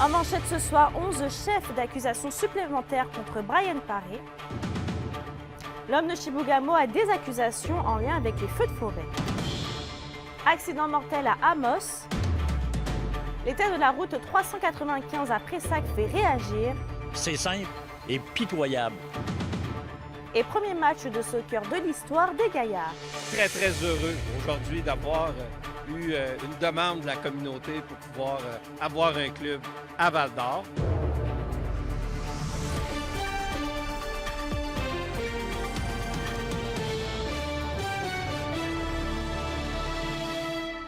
En manchette ce soir, 11 chefs d'accusation supplémentaires contre Brian Paré. L'homme de Chibougamau a des accusations en lien avec les feux de forêt. Accident mortel à Amos. L'état de la route 395 à Pressac fait réagir. C'est simple et pitoyable. Et premier match de soccer de l'histoire des Gaillards. Très, très heureux aujourd'hui d'avoir eu une demande de la communauté pour pouvoir avoir un club à Val-d'Or.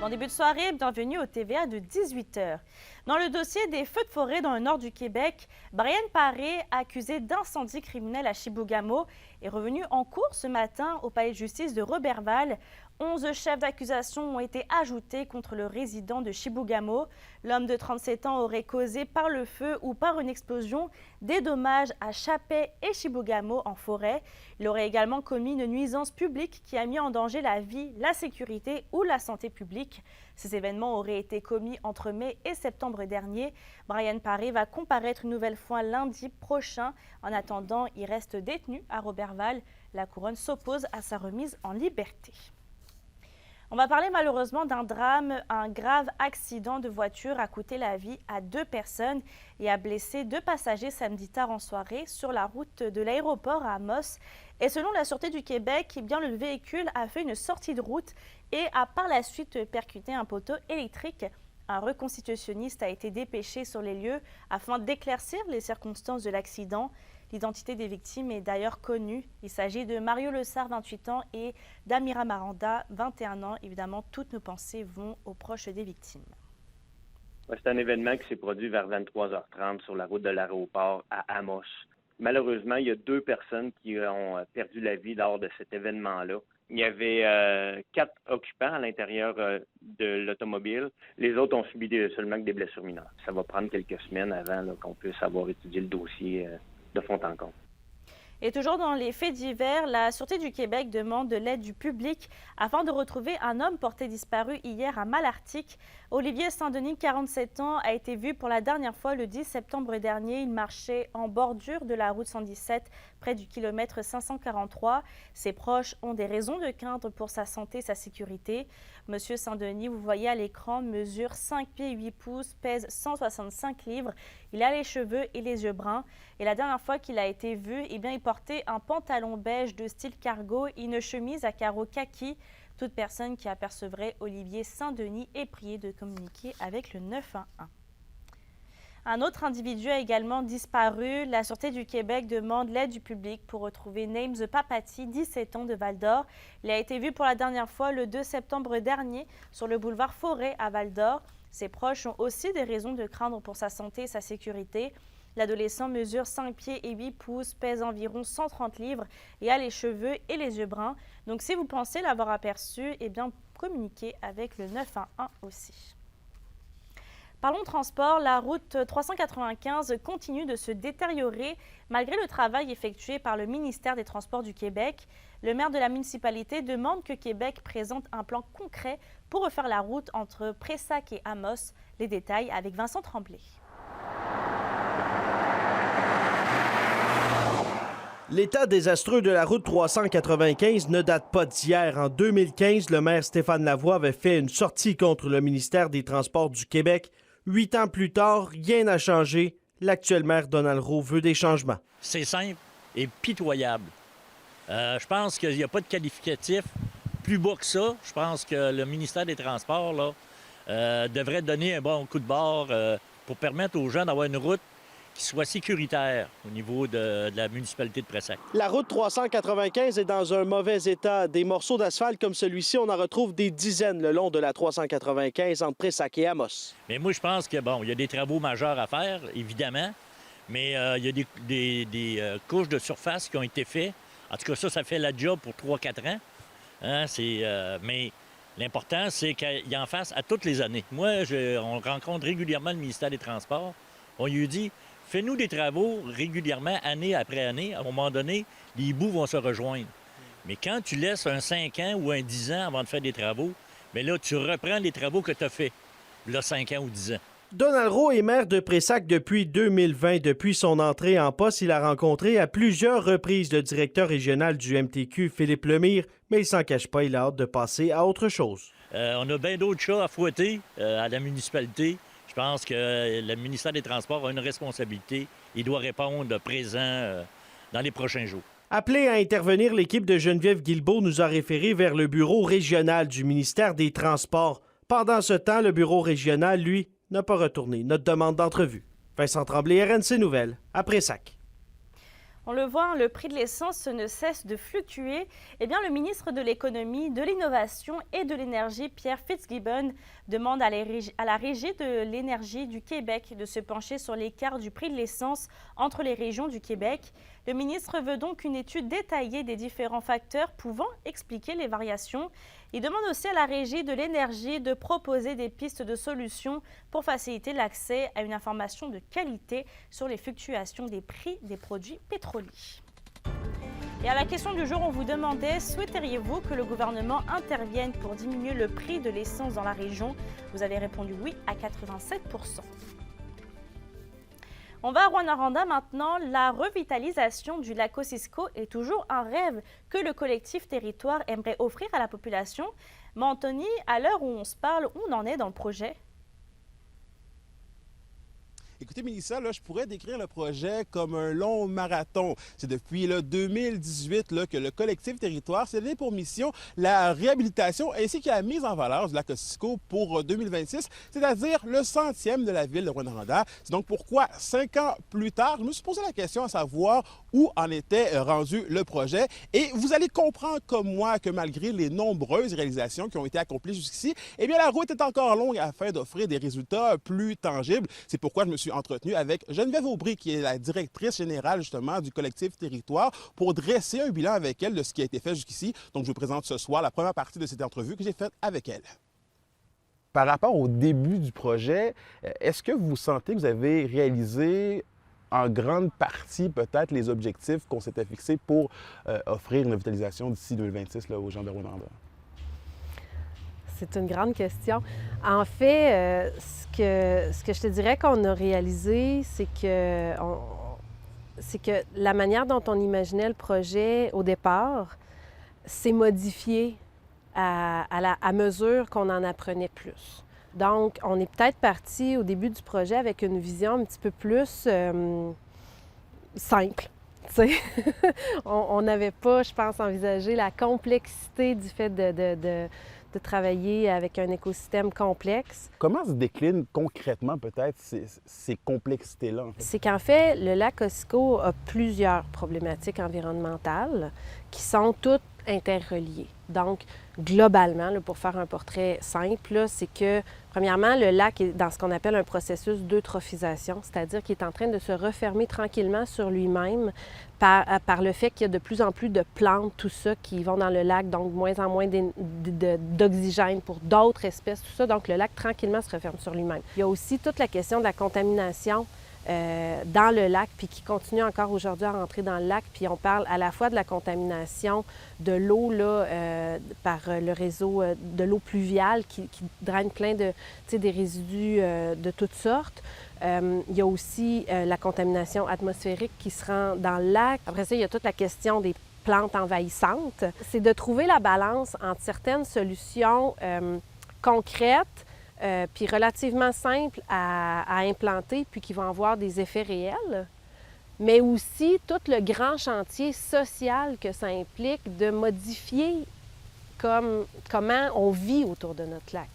Bon début de soirée, bienvenue au TVA de 18h. Dans le dossier des feux de forêt dans le nord du Québec, Brian Paré, accusé d'incendie criminel à Chibougamau, est revenu en cours ce matin au palais de justice de Roberval. 11 chefs d'accusation ont été ajoutés contre le résident de Chibougamau. L'homme de 37 ans aurait causé par le feu ou par une explosion des dommages à Chapais et Chibougamau en forêt. Il aurait également commis une nuisance publique qui a mis en danger la vie, la sécurité ou la santé publique. Ces événements auraient été commis entre mai et septembre dernier. Brian Paré va comparaître une nouvelle fois lundi prochain. En attendant, il reste détenu à Roberval. La couronne s'oppose à sa remise en liberté. On va parler malheureusement d'un drame. Un grave accident de voiture a coûté la vie à 2 personnes et a blessé 2 passagers samedi tard en soirée sur la route de l'aéroport à Amos. Et selon la Sûreté du Québec, eh bien, le véhicule a fait une sortie de route et a par la suite percuté un poteau électrique. Un reconstitutionniste a été dépêché sur les lieux afin d'éclaircir les circonstances de l'accident. L'identité des victimes est d'ailleurs connue. Il s'agit de Mario Lessard, 28 ans, et d'Amira Maranda, 21 ans. Évidemment, toutes nos pensées vont aux proches des victimes. C'est un événement qui s'est produit vers 23h30 sur la route de l'aéroport à Amos. Malheureusement, il y a 2 personnes qui ont perdu la vie lors de cet événement-là. Il y avait 4 occupants à l'intérieur de l'automobile. Les autres ont subi seulement que des blessures mineures. Ça va prendre quelques semaines avant qu'on puisse avoir étudié le dossier de fond en comble. Et toujours dans les faits divers, la Sûreté du Québec demande de l'aide du public afin de retrouver un homme porté disparu hier à Malartic. Olivier Saint-Denis, 47 ans, a été vu pour la dernière fois le 10 septembre dernier. Il marchait en bordure de la route 117, près du kilomètre 543. Ses proches ont des raisons de craindre pour sa santé et sa sécurité. Monsieur Saint-Denis, vous voyez à l'écran, mesure 5 pieds 8 pouces, pèse 165 livres. Il a les cheveux et les yeux bruns. Et la dernière fois qu'il a été vu, eh bien, il portait un pantalon beige de style cargo et une chemise à carreaux kaki. Toute personne qui apercevrait Olivier Saint-Denis est priée de communiquer avec le 911. Un autre individu a également disparu. La Sûreté du Québec demande l'aide du public pour retrouver Names Papati, 17 ans, de Val-d'Or. Il a été vu pour la dernière fois le 2 septembre dernier sur le boulevard Forêt à Val-d'Or. Ses proches ont aussi des raisons de craindre pour sa santé et sa sécurité. L'adolescent mesure 5 pieds et 8 pouces, pèse environ 130 livres et a les cheveux et les yeux bruns. Donc si vous pensez l'avoir aperçu, eh bien communiquez avec le 911 aussi. Parlons transport, la route 395 continue de se détériorer malgré le travail effectué par le ministère des Transports du Québec. Le maire de la municipalité demande que Québec présente un plan concret pour refaire la route entre Pressac et Amos. Les détails avec Vincent Tremblay. L'état désastreux de la route 395 ne date pas d'hier. En 2015, le maire Stéphane Lavoie avait fait une sortie contre le ministère des Transports du Québec. 8 ans plus tard, rien n'a changé. L'actuel maire Donald Roux veut des changements. C'est simple et pitoyable. Je pense qu'il n'y a pas de qualificatif plus bas que ça. Je pense que le ministère des Transports devrait donner un bon coup de barre pour permettre aux gens d'avoir une route qui soit sécuritaire au niveau de la municipalité de Pressac. La route 395 est dans un mauvais état. Des morceaux d'asphalte comme celui-ci, on en retrouve des dizaines le long de la 395 entre Pressac et Amos. Mais moi, je pense que, il y a des travaux majeurs à faire, évidemment, mais il y a des couches de surface qui ont été faites. En tout cas, ça fait la job pour 3-4 ans. Hein, mais l'important, c'est qu'il en fasse à toutes les années. Moi, on rencontre régulièrement le ministère des Transports. On lui dit, fais-nous des travaux régulièrement, année après année. À un moment donné, les bouts vont se rejoindre. Mais quand tu laisses un 5 ans ou un 10 ans avant de faire des travaux, bien là, tu reprends les travaux que tu as faits, là, 5 ans ou 10 ans. Donald Rowe est maire de Pressac depuis 2020. Depuis son entrée en poste, il a rencontré à plusieurs reprises le directeur régional du MTQ, Philippe Lemire, mais il s'en cache pas, il a hâte de passer à autre chose. On a bien d'autres chats à fouetter à la municipalité. Je pense que le ministère des Transports a une responsabilité. Il doit répondre présent dans les prochains jours. Appelé à intervenir, l'équipe de Geneviève Guilbeault nous a référé vers le bureau régional du ministère des Transports. Pendant ce temps, le bureau régional, lui, n'a pas retourné notre demande d'entrevue. Vincent Tremblay, RNC Nouvelles, à Pressac. On le voit, le prix de l'essence ne cesse de fluctuer. Eh bien, le ministre de l'Économie, de l'Innovation et de l'Énergie, Pierre Fitzgibbon, demande à la Régie de l'énergie du Québec de se pencher sur l'écart du prix de l'essence entre les régions du Québec. Le ministre veut donc une étude détaillée des différents facteurs pouvant expliquer les variations. Il demande aussi à la Régie de l'énergie de proposer des pistes de solutions pour faciliter l'accès à une information de qualité sur les fluctuations des prix des produits pétroliers. Et à la question du jour, on vous demandait, souhaiteriez-vous que le gouvernement intervienne pour diminuer le prix de l'essence dans la région? Vous avez répondu oui à 87%. On va à Rouyn-Noranda maintenant. La revitalisation du lac Kosciuszko est toujours un rêve que le collectif Territoire aimerait offrir à la population. Mais Anthony, à l'heure où on se parle, où on en est dans le projet? Écoutez, Mélissa, là, je pourrais décrire le projet comme un long marathon. C'est depuis 2018 que le collectif Territoire s'est donné pour mission la réhabilitation ainsi que la mise en valeur du lac Kosciuszko pour 2026, c'est-à-dire le 100e de la ville de Rouyn-Noranda. C'est donc pourquoi, 5 ans plus tard, je me suis posé la question à savoir où en était rendu le projet. Et vous allez comprendre comme moi que malgré les nombreuses réalisations qui ont été accomplies jusqu'ici, eh bien la route est encore longue afin d'offrir des résultats plus tangibles. C'est pourquoi je me suis entretenu avec Geneviève Aubry, qui est la directrice générale justement du collectif Territoire, pour dresser un bilan avec elle de ce qui a été fait jusqu'ici. Donc je vous présente ce soir la première partie de cette entrevue que j'ai faite avec elle. Par rapport au début du projet, est-ce que vous sentez que vous avez réalisé en grande partie peut-être les objectifs qu'on s'était fixés pour offrir une revitalisation d'ici 2026 aux gens de Rouyn-Noranda? C'est une grande question. En fait, ce que je te dirais qu'on a réalisé, c'est que la manière dont on imaginait le projet au départ s'est modifiée à mesure qu'on en apprenait plus. Donc, on est peut-être parti au début du projet avec une vision un petit peu plus simple. On n'avait pas, je pense, envisagé la complexité du fait de travailler avec un écosystème complexe. Comment se déclinent concrètement peut-être ces complexités-là? En fait? C'est qu'en fait, le lac Kosciuszko a plusieurs problématiques environnementales qui sont toutes interreliées. Donc, globalement, là, pour faire un portrait simple, c'est que, premièrement, le lac est dans ce qu'on appelle un processus d'eutrophisation, c'est-à-dire qu'il est en train de se refermer tranquillement sur lui-même par le fait qu'il y a de plus en plus de plantes, tout ça, qui vont dans le lac, donc de moins en moins d'oxygène pour d'autres espèces, tout ça. Donc, le lac, tranquillement, se referme sur lui-même. Il y a aussi toute la question de la contamination dans le lac, puis qui continue encore aujourd'hui à rentrer dans le lac. Puis on parle à la fois de la contamination de l'eau par le réseau de l'eau pluviale qui draine plein de, des résidus de toutes sortes. Il y a aussi la contamination atmosphérique qui se rend dans le lac. Après ça, il y a toute la question des plantes envahissantes. C'est de trouver la balance entre certaines solutions concrètes puis relativement simples à implanter, puis qui vont avoir des effets réels, mais aussi tout le grand chantier social que ça implique de modifier comment on vit autour de notre lac.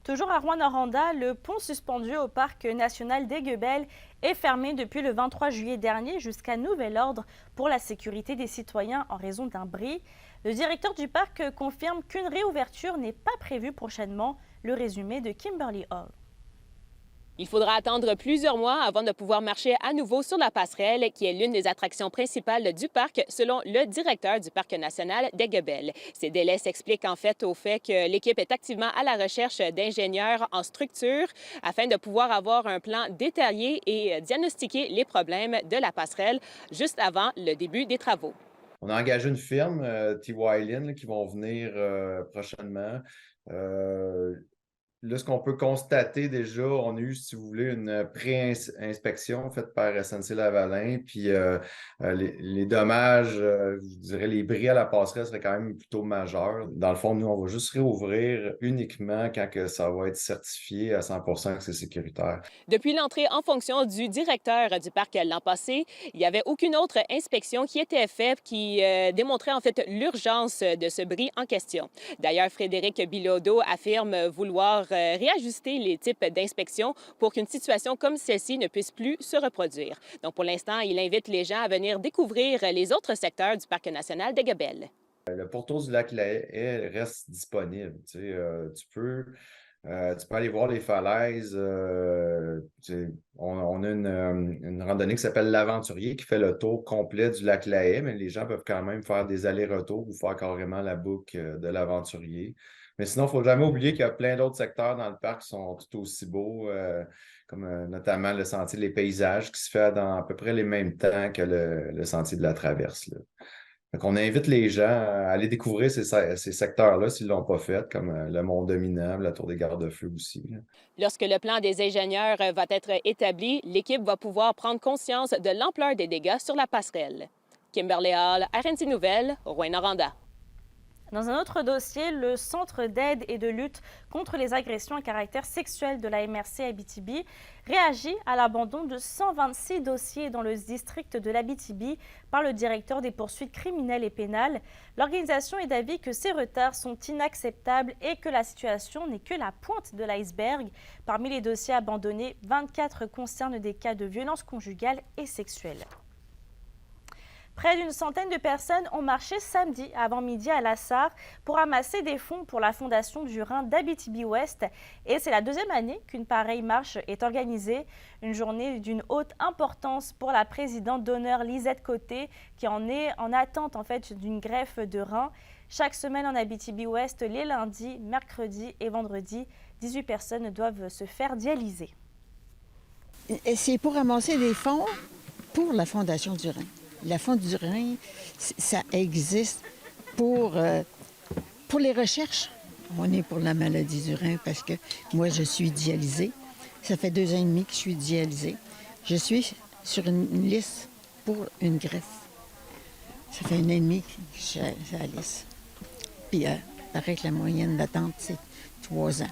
Toujours à Rouyn-Noranda, le pont suspendu au parc national d'Aiguebelle est fermé depuis le 23 juillet dernier jusqu'à nouvel ordre pour la sécurité des citoyens en raison d'un bris. Le directeur du parc confirme qu'une réouverture n'est pas prévue prochainement. Le résumé de Kimberly Hall. Il faudra attendre plusieurs mois avant de pouvoir marcher à nouveau sur la passerelle, qui est l'une des attractions principales du parc, selon le directeur du Parc national d'Aiguebelle. Ces délais s'expliquent en fait au fait que l'équipe est activement à la recherche d'ingénieurs en structure afin de pouvoir avoir un plan détaillé et diagnostiquer les problèmes de la passerelle juste avant le début des travaux. On a engagé une firme, T. Wylin, qui vont venir prochainement. Là, ce qu'on peut constater déjà, on a eu, si vous voulez, une pré-inspection faite par SNC-Lavalin, puis les dommages, je dirais, les bris à la passerelle seraient quand même plutôt majeurs. Dans le fond, nous, on va juste réouvrir uniquement quand que ça va être certifié à 100% que c'est sécuritaire. Depuis l'entrée en fonction du directeur du parc l'an passé, il n'y avait aucune autre inspection qui était faite qui démontrait en fait l'urgence de ce bris en question. D'ailleurs, Frédéric Bilodeau affirme vouloir réajuster les types d'inspection pour qu'une situation comme celle-ci ne puisse plus se reproduire. Donc, pour l'instant, il invite les gens à venir découvrir les autres secteurs du Parc national d'Aiguebelle. Le pourtour du lac La Haye reste disponible. Tu peux aller voir les falaises. On a une randonnée qui s'appelle l'Aventurier qui fait le tour complet du lac La Haye, mais les gens peuvent quand même faire des allers-retours ou faire carrément la boucle de l'Aventurier. Mais sinon, il ne faut jamais oublier qu'il y a plein d'autres secteurs dans le parc qui sont tout aussi beaux, comme notamment le sentier des paysages qui se fait dans à peu près les mêmes temps que le sentier de la Traverse, là. Donc, on invite les gens à aller découvrir ces secteurs-là s'ils ne l'ont pas fait, comme le Mont Dominable, la Tour des Gardes-Feux aussi, là. Lorsque le plan des ingénieurs va être établi, l'équipe va pouvoir prendre conscience de l'ampleur des dégâts sur la passerelle. Kimberly Hall, RNC Nouvelles, Rouyn-Noranda. Dans un autre dossier, le Centre d'aide et de lutte contre les agressions à caractère sexuel de la MRC Abitibi réagit à l'abandon de 126 dossiers dans le district de l'Abitibi par le directeur des poursuites criminelles et pénales. L'organisation est d'avis que ces retards sont inacceptables et que la situation n'est que la pointe de l'iceberg. Parmi les dossiers abandonnés, 24 concernent des cas de violences conjugales et sexuelles. Près d'une centaine de personnes ont marché samedi avant midi à Lassar pour amasser des fonds pour la Fondation du Rhin d'Abitibi-Ouest. Et c'est la deuxième année qu'une pareille marche est organisée. Une journée d'une haute importance pour la présidente d'honneur Lisette Côté, qui en est en attente d'une greffe de rein. Chaque semaine en Abitibi-Ouest, les lundis, mercredis et vendredis, 18 personnes doivent se faire dialyser. C'est pour amasser des fonds pour la Fondation du Rhin. La Fondation du Rhin, ça existe pour les recherches. On est pour la maladie du rein parce que moi, je suis dialysée. Ça fait 2 ans et demi que je suis dialysée. Je suis sur une liste pour une greffe. Ça fait 1 an et demi que je suis à la liste. Puis, paraît que la moyenne d'attente, c'est 3 ans.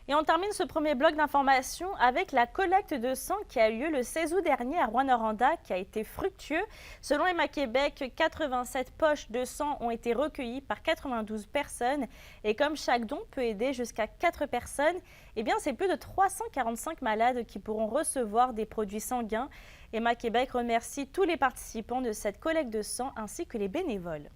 Et on termine ce premier bloc d'informations avec la collecte de sang qui a eu lieu le 16 août dernier à Rouyn-Noranda, qui a été fructueux. Selon Emma Québec, 87 poches de sang ont été recueillies par 92 personnes. Et comme chaque don peut aider jusqu'à 4 personnes, eh bien c'est plus de 345 malades qui pourront recevoir des produits sanguins. Emma Québec remercie tous les participants de cette collecte de sang ainsi que les bénévoles.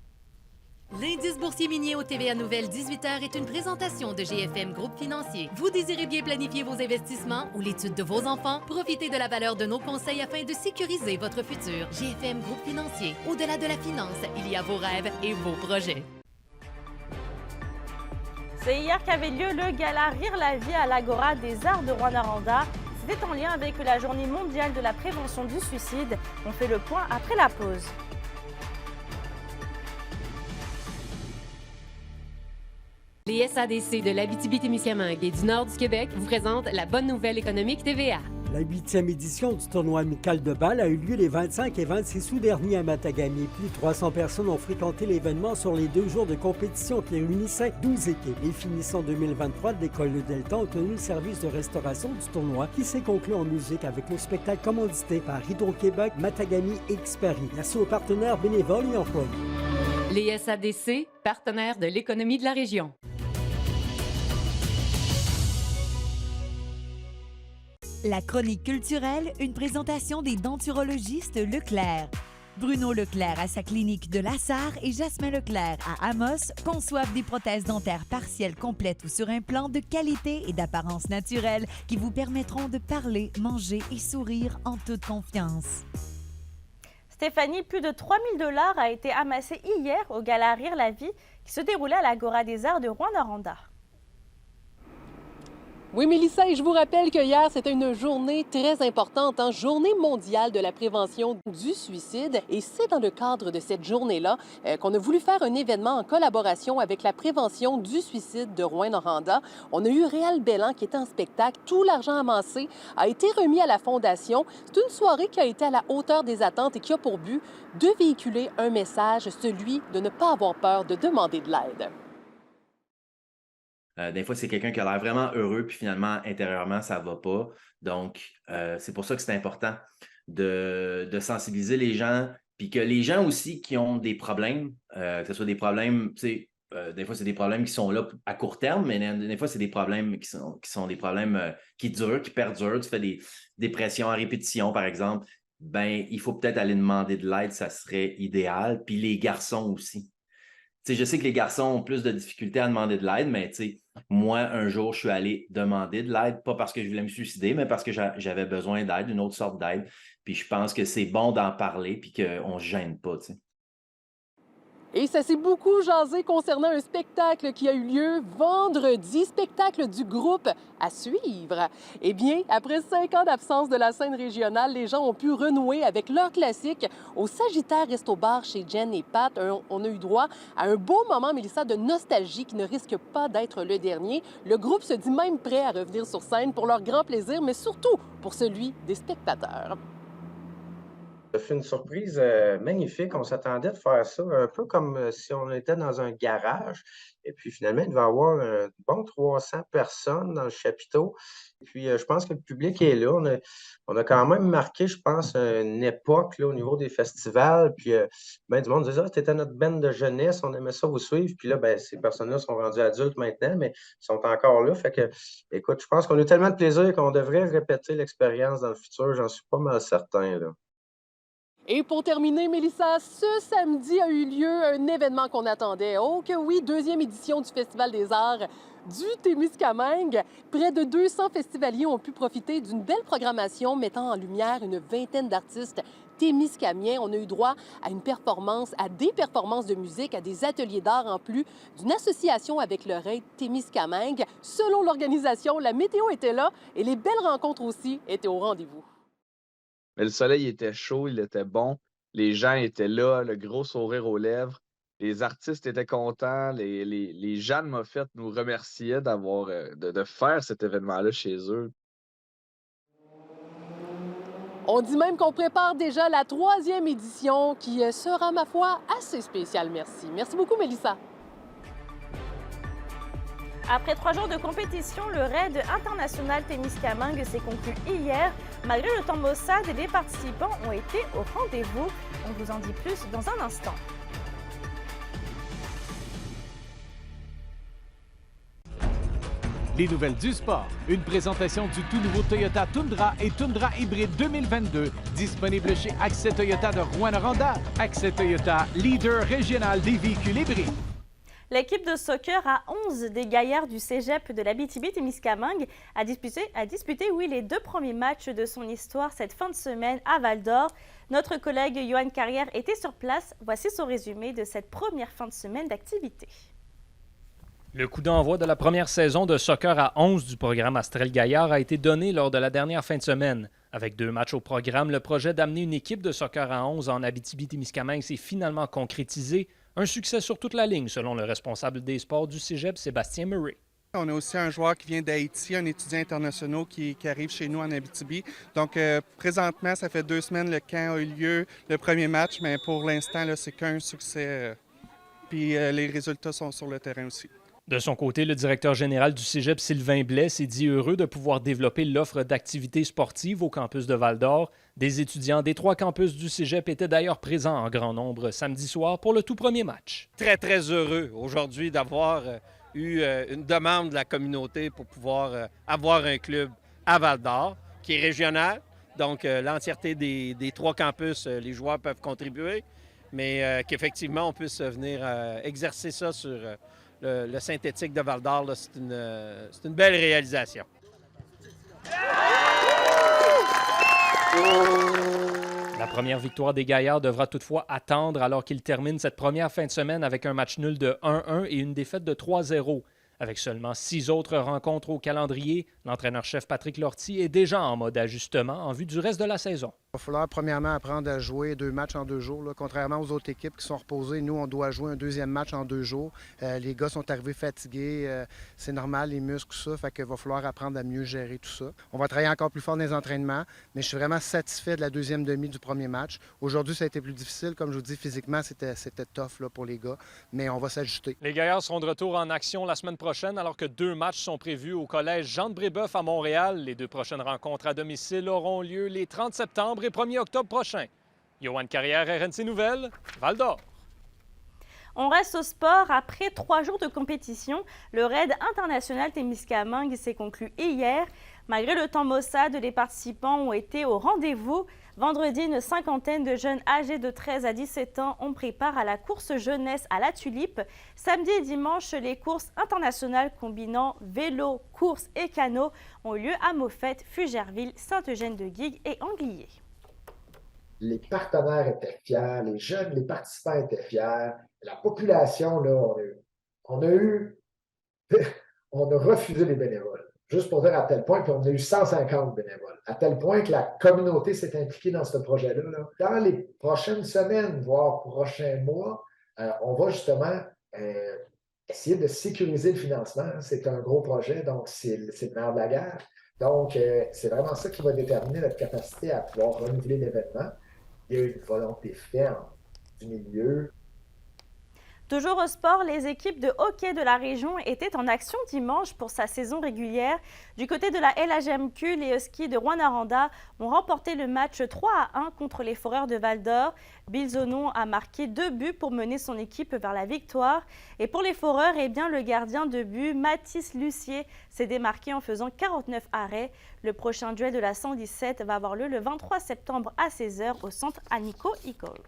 L'indice boursier minier au TVA Nouvelle 18h est une présentation de GFM Groupe Financier. Vous désirez bien planifier vos investissements ou l'étude de vos enfants? Profitez de la valeur de nos conseils afin de sécuriser votre futur. GFM Groupe Financier. Au-delà de la finance, il y a vos rêves et vos projets. C'est hier qu'avait lieu le gala Rire la vie à l'Agora des Arts de Rouyn-Noranda. C'était en lien avec la Journée mondiale de la prévention du suicide. On fait le point après la pause. Les SADC de l'Abitibi-Témiscamingue et du nord du Québec vous présentent la bonne nouvelle économique TVA. La 8e édition du tournoi amical de balle a eu lieu les 25 et 26 août dernier à Matagami. Plus de 300 personnes ont fréquenté l'événement sur les 2 jours de compétition qui réunissait 12 équipes. Les finissants 2023 de l'école de Delta ont tenu le service de restauration du tournoi qui s'est conclu en musique avec le spectacle commandité par Hydro-Québec, Matagami et Xperi. Merci aux partenaires bénévoles et employés. Les SADC, partenaires de l'économie de la région. La chronique culturelle, une présentation des denturologistes Leclerc. Bruno Leclerc à sa clinique de Lassar et Jasmin Leclerc à Amos conçoivent des prothèses dentaires partielles complètes ou sur implant de qualité et d'apparence naturelle qui vous permettront de parler, manger et sourire en toute confiance. Stéphanie, plus de 3 000 $ a été amassé hier au gala Rire la vie qui se déroulait à l'Agora des Arts de Rouyn-Noranda. Oui, Mélissa, et je vous rappelle que hier, c'était une journée très importante, Journée mondiale de la prévention du suicide. Et c'est dans le cadre de cette journée-là qu'on a voulu faire un événement en collaboration avec la prévention du suicide de Rouyn-Noranda. On a eu Réal Belland qui était en spectacle. Tout l'argent amassé a été remis à la Fondation. C'est une soirée qui a été à la hauteur des attentes et qui a pour but de véhiculer un message, celui de ne pas avoir peur de demander de l'aide. Des fois, c'est quelqu'un qui a l'air vraiment heureux, puis finalement, intérieurement, ça ne va pas. Donc, c'est pour ça que c'est important de sensibiliser les gens, puis que les gens aussi qui ont des problèmes, que ce soit des problèmes, tu sais, des fois, c'est des problèmes qui sont là à court terme, mais des fois, c'est des problèmes qui sont des problèmes qui durent, qui perdurent. Tu fais des dépressions à répétition, par exemple. Ben, il faut peut-être aller demander de l'aide, ça serait idéal. Puis les garçons aussi. Tu sais, je sais que les garçons ont plus de difficultés à demander de l'aide, mais tu sais, moi, un jour, je suis allé demander de l'aide, pas parce que je voulais me suicider, mais parce que j'avais besoin d'aide, une autre sorte d'aide. Puis je pense que c'est bon d'en parler, puis qu'on ne se gêne pas, tu sais. Et ça s'est beaucoup jasé concernant un spectacle qui a eu lieu vendredi, spectacle du groupe à suivre. Eh bien, après 5 ans d'absence de la scène régionale, les gens ont pu renouer avec leur classique au Sagittaire Resto-Bar chez Jen et Pat. On a eu droit à un beau moment, Mélissa, de nostalgie qui ne risque pas d'être le dernier. Le groupe se dit même prêt à revenir sur scène pour leur grand plaisir, mais surtout pour celui des spectateurs. Ça fait une surprise magnifique. On s'attendait de faire ça un peu comme si on était dans un garage. Et puis finalement, il va y avoir un bon 300 personnes dans le chapiteau. Et puis je pense que le public est là. On a quand même marqué, je pense, une époque là, au niveau des festivals. Puis ben, du monde disait, c'était notre band de jeunesse, on aimait ça vous suivre. Puis là, ben, ces personnes-là sont rendues adultes maintenant, mais ils sont encore là. Fait que, écoute, je pense qu'on a tellement de plaisir qu'on devrait répéter l'expérience dans le futur. J'en suis pas mal certain, là. Et pour terminer, Mélissa, ce samedi a eu lieu un événement qu'on attendait. Oh que oui, 2e édition du Festival des arts du Témiscamingue. Près de 200 festivaliers ont pu profiter d'une belle programmation mettant en lumière une vingtaine d'artistes témiscamiens. On a eu droit à des performances de musique, à des ateliers d'art en plus d'une association avec le Raid Témiscamingue. Selon l'organisation, la météo était là et les belles rencontres aussi étaient au rendez-vous. Mais le soleil était chaud, il était bon. Les gens étaient là, le gros sourire aux lèvres. Les artistes étaient contents. Les gens de Moffett nous remerciaient de faire cet événement-là chez eux. On dit même qu'on prépare déjà la 3e édition qui sera, ma foi, assez spéciale. Merci. Merci beaucoup, Mélissa. Après 3 jours de compétition, le raid international Témiscamingue s'est conclu hier. Malgré le temps maussade, les participants ont été au rendez-vous. On vous en dit plus dans un instant. Les nouvelles du sport. Une présentation du tout nouveau Toyota Tundra et Tundra Hybride 2022. Disponible chez Accès Toyota de Rouyn-Noranda. Accès Toyota, leader régional des véhicules hybrides. L'équipe de soccer à 11 des gaillards du cégep de l'Abitibi-Témiscamingue a disputé les 2 premiers matchs de son histoire cette fin de semaine à Val-d'Or. Notre collègue Johan Carrière était sur place. Voici son résumé de cette première fin de semaine d'activité. Le coup d'envoi de la première saison de soccer à 11 du programme Astrel Gaillard a été donné lors de la dernière fin de semaine. Avec 2 matchs au programme, le projet d'amener une équipe de soccer à 11 en Abitibi-Témiscamingue s'est finalement concrétisé. Un succès sur toute la ligne, selon le responsable des sports du cégep, Sébastien Murray. On a aussi un joueur qui vient d'Haïti, un étudiant international qui arrive chez nous en Abitibi. Donc, présentement, ça fait 2 semaines, le camp a eu lieu, le premier match, mais pour l'instant, c'est qu'un succès. Puis les résultats sont sur le terrain aussi. De son côté, le directeur général du cégep, Sylvain Blais, s'est dit heureux de pouvoir développer l'offre d'activités sportives au campus de Val-d'Or. Des étudiants des 3 campus du cégep étaient d'ailleurs présents en grand nombre samedi soir pour le tout premier match. Très, très heureux aujourd'hui d'avoir eu une demande de la communauté pour pouvoir avoir un club à Val-d'Or qui est régional. Donc, l'entièreté des 3 campus, les joueurs peuvent contribuer, mais qu'effectivement, on puisse venir exercer ça sur le synthétique de Val-d'Or. C'est une belle réalisation. La première victoire des Gaillards devra toutefois attendre alors qu'ils terminent cette première fin de semaine avec un match nul de 1-1 et une défaite de 3-0. Avec seulement 6 autres rencontres au calendrier, l'entraîneur-chef Patrick Lortie est déjà en mode ajustement en vue du reste de la saison. Il va falloir premièrement apprendre à jouer 2 matchs en 2 jours. Là. Contrairement aux autres équipes qui sont reposées, nous, on doit jouer un 2e match en 2 jours. Les gars sont arrivés fatigués, c'est normal, les muscles, tout ça. Fait qu'il va falloir apprendre à mieux gérer tout ça. On va travailler encore plus fort dans les entraînements, mais je suis vraiment satisfait de la 2e demi du premier match. Aujourd'hui, ça a été plus difficile. Comme je vous dis, physiquement, c'était tough là, pour les gars, mais on va s'ajuster. Les Gaillards seront de retour en action la semaine prochaine, alors que 2 matchs sont prévus au collège Jean-de-Brébeuf à Montréal. Les 2 prochaines rencontres à domicile auront lieu les 30 septembre et 1er octobre prochains. Yoann Carrière, RNC Nouvelles, Val-d'Or. On reste au sport. Après 3 jours de compétition, le raid international Témiscamingue s'est conclu hier. Malgré le temps maussade, les participants ont été au rendez-vous. Vendredi, une 50aine de jeunes âgés de 13 à 17 ans ont pris part à la course jeunesse à la Tulipe. Samedi et dimanche, les courses internationales combinant vélo, course et canot ont eu lieu à Moffett, Fugerville, Saint-Eugène-de-Guigues et Anglier. Les partenaires étaient fiers, les jeunes, les participants étaient fiers. La population, là, on a refusé les bénévoles. Juste pour dire à tel point qu'on a eu 150 bénévoles. À tel point que la communauté s'est impliquée dans ce projet-là. Là. Dans les prochaines semaines, voire prochains mois, on va justement essayer de sécuriser le financement. C'est un gros projet, donc c'est le nerf de la guerre. Donc, c'est vraiment ça qui va déterminer notre capacité à pouvoir renouveler l'événement. Il y a une volonté ferme du milieu. Toujours au sport, les équipes de hockey de la région étaient en action dimanche pour sa saison régulière. Du côté de la LHMQ, les Huskies de Rouyn-Noranda ont remporté le match 3-1 contre les Foreurs de Val-d'Or. Bill Zonon a marqué 2 buts pour mener son équipe vers la victoire. Et pour les Foreurs, eh bien, le gardien de but, Mathis Lucier, s'est démarqué en faisant 49 arrêts. Le prochain duel de la 117 va avoir lieu le 23 septembre à 16h au centre Anico Eagle.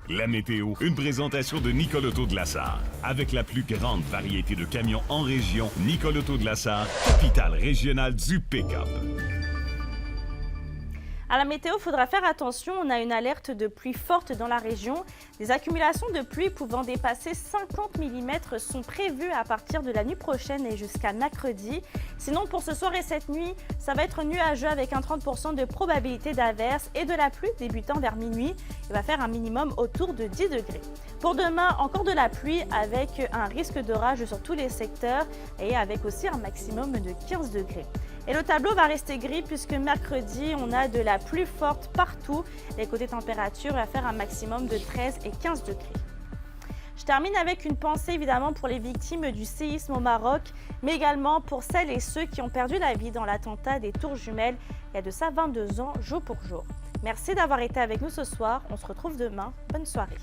La météo, une présentation de Nicole Auto de la Sarre. Avec la plus grande variété de camions en région, Nicole Auto de la Sarre, capitale régionale du pick-up. À la météo, il faudra faire attention. On a une alerte de pluie forte dans la région. Des accumulations de pluie pouvant dépasser 50 mm sont prévues à partir de la nuit prochaine et jusqu'à mercredi. Sinon, pour ce soir et cette nuit, ça va être nuageux avec un 30% de probabilité d'averse et de la pluie débutant vers minuit. Il va faire un minimum autour de 10 degrés. Pour demain, encore de la pluie avec un risque d'orage sur tous les secteurs et avec aussi un maximum de 15 degrés. Et le tableau va rester gris puisque mercredi, on a de la pluie forte partout. Les côtés température va faire un maximum de 13 et 15 degrés. Je termine avec une pensée évidemment pour les victimes du séisme au Maroc, mais également pour celles et ceux qui ont perdu la vie dans l'attentat des Tours Jumelles il y a de ça 22 ans, jour pour jour. Merci d'avoir été avec nous ce soir. On se retrouve demain. Bonne soirée.